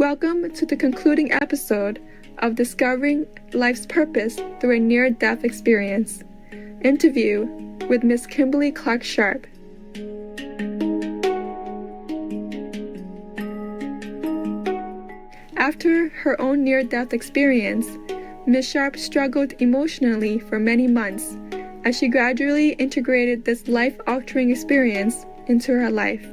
Welcome to the concluding episode of Discovering Life's Purpose Through a Near-Death Experience. Interview with Miss Kimberly Clark-Sharp. After her own near-death experience, Ms. Sharp struggled emotionally for many months as she gradually integrated this life-altering experience into her life.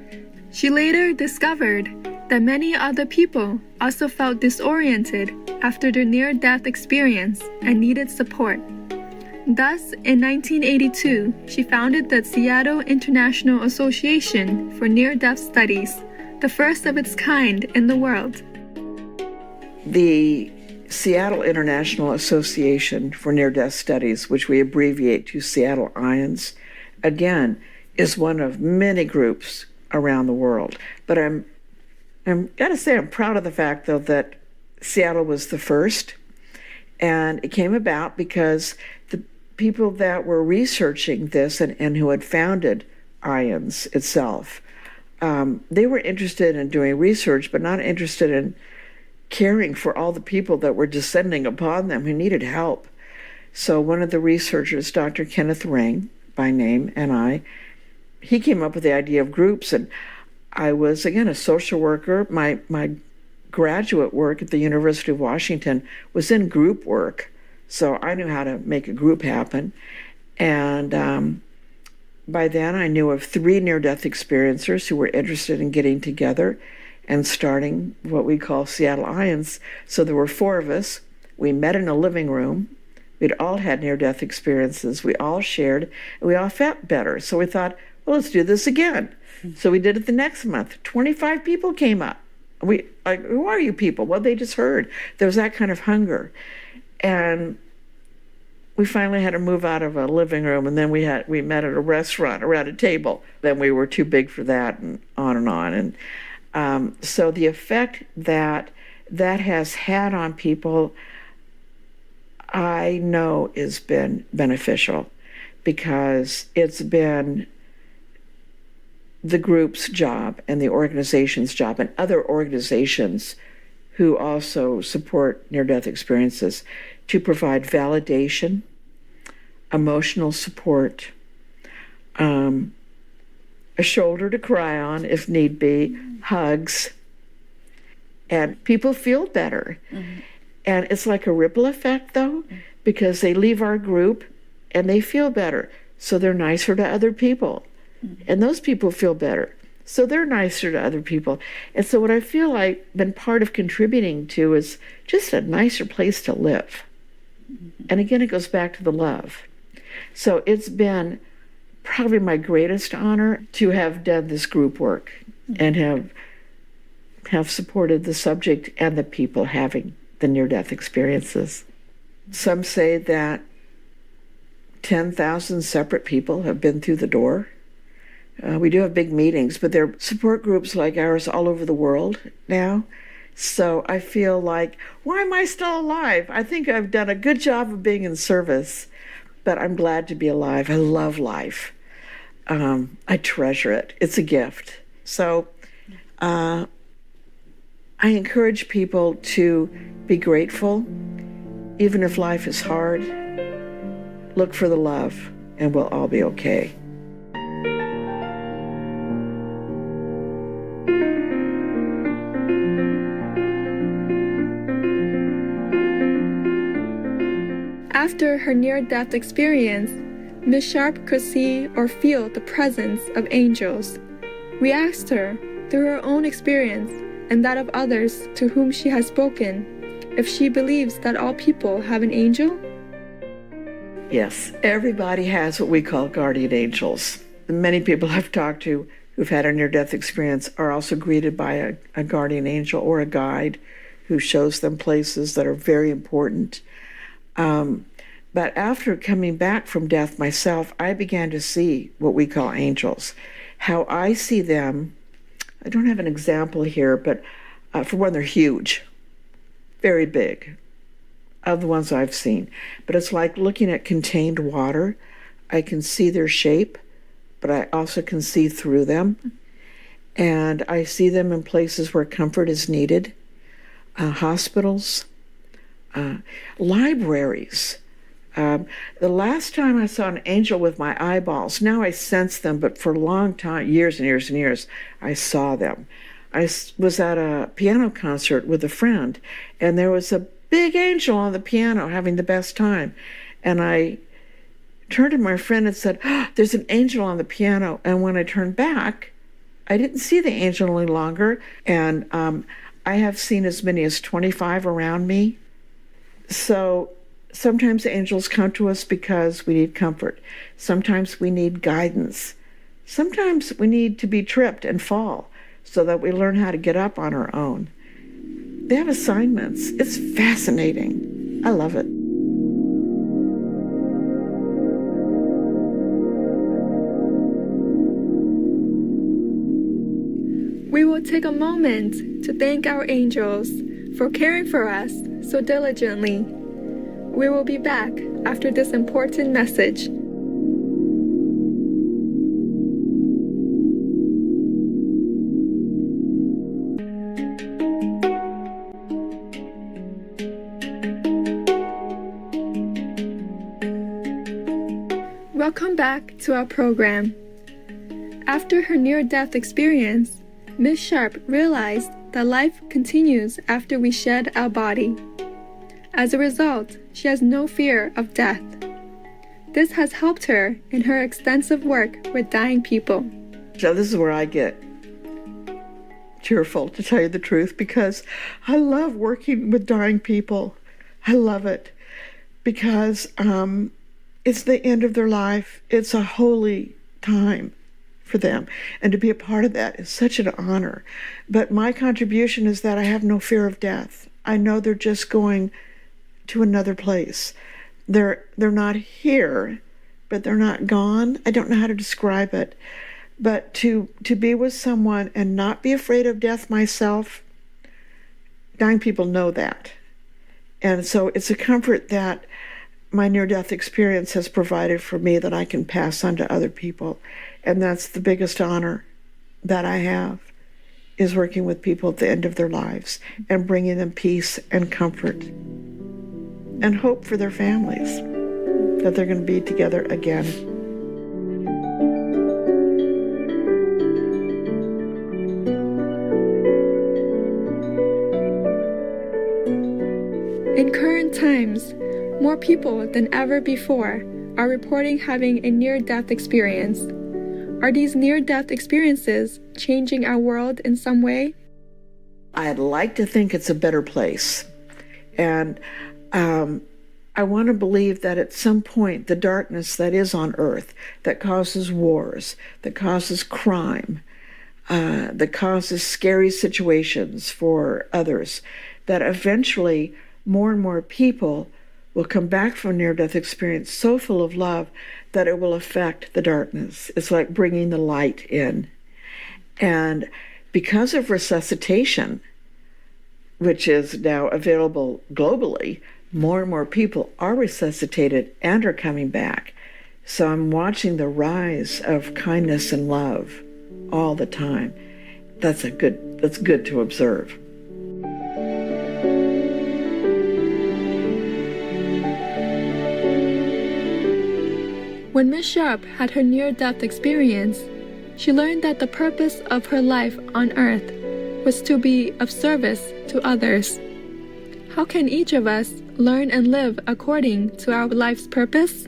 She later discovered that many other people also felt disoriented after their near-death experience and needed support. Thus, in 1982, she founded the Seattle International Association for Near-Death Studies, the first of its kind in the world. The Seattle International Association for Near-Death Studies, which we abbreviate to Seattle IANS, again, is one of many groups around the world. But I'm gotta say, I'm proud of the fact, though, that Seattle was the first, and it came about because the people that were researching this and who had founded IANS itself, they were interested in doing research, but not interested in caring for all the people that were descending upon them who needed help. So one of the researchers, Dr. Kenneth Ring, by name, and he came up with the idea of groups, and I was, again, a social worker. My graduate work at the University of Washington was in group work, so I knew how to make a group happen. And by then, I knew of 3 near-death experiencers who were interested in getting together and starting what we call Seattle IANS. So there were 4 of us. We met in a living room. We'd all had near-death experiences. We all shared, and we all felt better. So we thought, well, let's do this again. So we did it the next month. 25 people came up. We like, who are you people? Well, they just heard. There was that kind of hunger. And we finally had to move out of a living room, and then we met at a restaurant around a table. Then we were too big for that, and on and on. And so the effect that has had on people, I know, has been beneficial, because it's been the group's job and the organization's job and other organizations who also support near-death experiences to provide validation, emotional support, a shoulder to cry on if need be, hugs, and people feel better. Mm-hmm. And it's like a ripple effect, though, because they leave our group and they feel better, so they're nicer to other people. Mm-hmm. And those people feel better, so they're nicer to other people. And so what I feel like been part of contributing to is just a nicer place to live. Mm-hmm. And again, it goes back to the love. So it's been probably my greatest honor to have done this group work, mm-hmm. and have supported the subject and the people having the near-death experiences. Some say that 10,000 separate people have been through the door. We do have big meetings, but there are support groups like ours all over the world now. So I feel like, why am I still alive? I think I've done a good job of being in service, but I'm glad to be alive. I love life. I treasure it. It's a gift. So I encourage people to be grateful, even if life is hard. Look for the love, and we'll all be okay. After her near-death experience, Ms. Sharp could see or feel the presence of angels. We asked her, through her own experience and that of others to whom she has spoken, if she believes that all people have an angel? Yes, everybody has what we call guardian angels. Many people I've talked to who've had a near-death experience are also greeted by a guardian angel or a guide who shows them places that are very important. But after coming back from death myself, I began to see what we call angels. How I see them, I don't have an example here, but for one, they're huge, very big, of the ones I've seen. But it's like looking at contained water. I can see their shape, but I also can see through them. And I see them in places where comfort is needed. hospitals, libraries. The last time I saw an angel with my eyeballs, now I sense them, but for a long time, years and years and years, I saw them. Was at a piano concert with a friend, and there was a big angel on the piano having the best time. And I turned to my friend and said, "Oh, there's an angel on the piano." And when I turned back, I didn't see the angel any longer. And I have seen as many as 25 around me. So sometimes angels come to us because we need comfort. Sometimes we need guidance. Sometimes we need to be tripped and fall so that we learn how to get up on our own. They have assignments. It's fascinating. I love it. We will take a moment to thank our angels for caring for us so diligently. We will be back after this important message. Welcome back to our program. After her near-death experience, Ms. Sharp realized that life continues after we shed our body. As a result, she has no fear of death. This has helped her in her extensive work with dying people. So this is where I get cheerful, to tell you the truth, because I love working with dying people. I love it because it's the end of their life. It's a holy time for them, and to be a part of that is such an honor. But my contribution is that I have no fear of death. I know they're just going to another place. They're not here, but they're not gone. I don't know how to describe it, but to be with someone and not be afraid of death myself, dying people know that. And so it's a comfort that my near-death experience has provided for me that I can pass on to other people. And that's the biggest honor that I have, is working with people at the end of their lives and bringing them peace and comfort and hope for their families, that they're going to be together again. In current times, more people than ever before are reporting having a near-death experience. Are these near-death experiences changing our world in some way? I'd like to think it's a better place. And I want to believe that at some point the darkness that is on earth, that causes wars, that causes crime, that causes scary situations for others, that eventually more and more people will come back from near-death experience so full of love that it will affect the darkness. It's like bringing the light in. And because of resuscitation, which is now available globally, more and more people are resuscitated and are coming back. So I'm watching the rise of kindness and love all the time. That's good to observe. When Ms. Sharp had her near-death experience, she learned that the purpose of her life on earth was to be of service to others. How can each of us learn and live according to our life's purpose?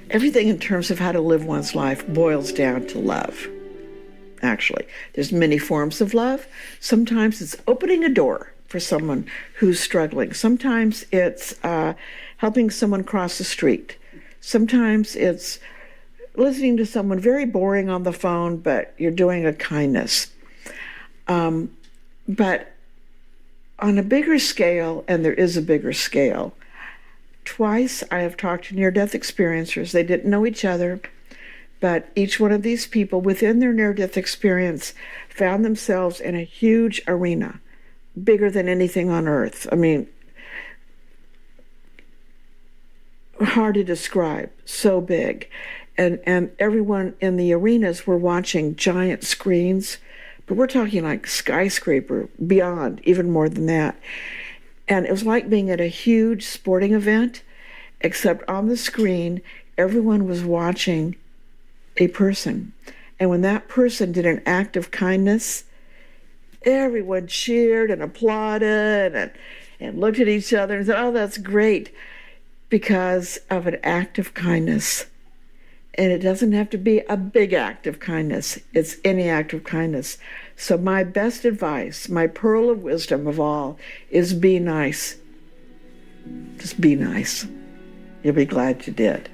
Everything in terms of how to live one's life boils down to love. Actually, there's many forms of love. Sometimes it's opening a door for someone who's struggling. Sometimes it's helping someone cross the street. Sometimes it's listening to someone very boring on the phone, but you're doing a kindness. But on a bigger scale, and there is a bigger scale, twice I have talked to near-death experiencers. They didn't know each other, but each one of these people within their near-death experience found themselves in a huge arena, bigger than anything on earth. I mean, hard to describe, so big. And everyone in the arenas were watching giant screens, but we're talking like skyscraper, beyond, even more than that. And it was like being at a huge sporting event, except on the screen, everyone was watching a person. And when that person did an act of kindness, everyone cheered and applauded and looked at each other and said, oh, that's great, because of an act of kindness. And it doesn't have to be a big act of kindness. It's any act of kindness. So my best advice, my pearl of wisdom of all, is be nice. Just be nice. You'll be glad you did.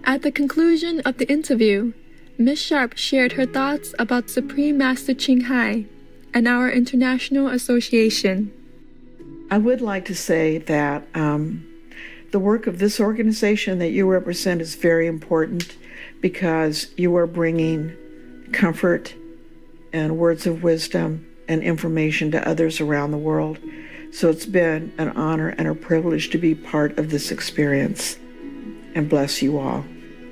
At the conclusion of the interview, Ms. Sharp shared her thoughts about Supreme Master Ching Hai and our international association. I would like to say that the work of this organization that you represent is very important, because you are bringing comfort and words of wisdom and information to others around the world. So it's been an honor and a privilege to be part of this experience. And bless you all.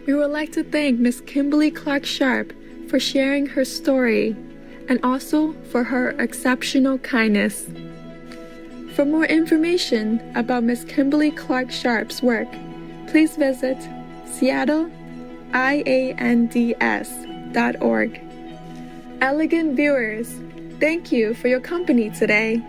We would like to thank Ms. Kimberly Clark Sharp for sharing her story and also for her exceptional kindness. For more information about Ms. Kimberly Clark Sharp's work, please visit seattleiands.org. Elegant viewers, thank you for your company today.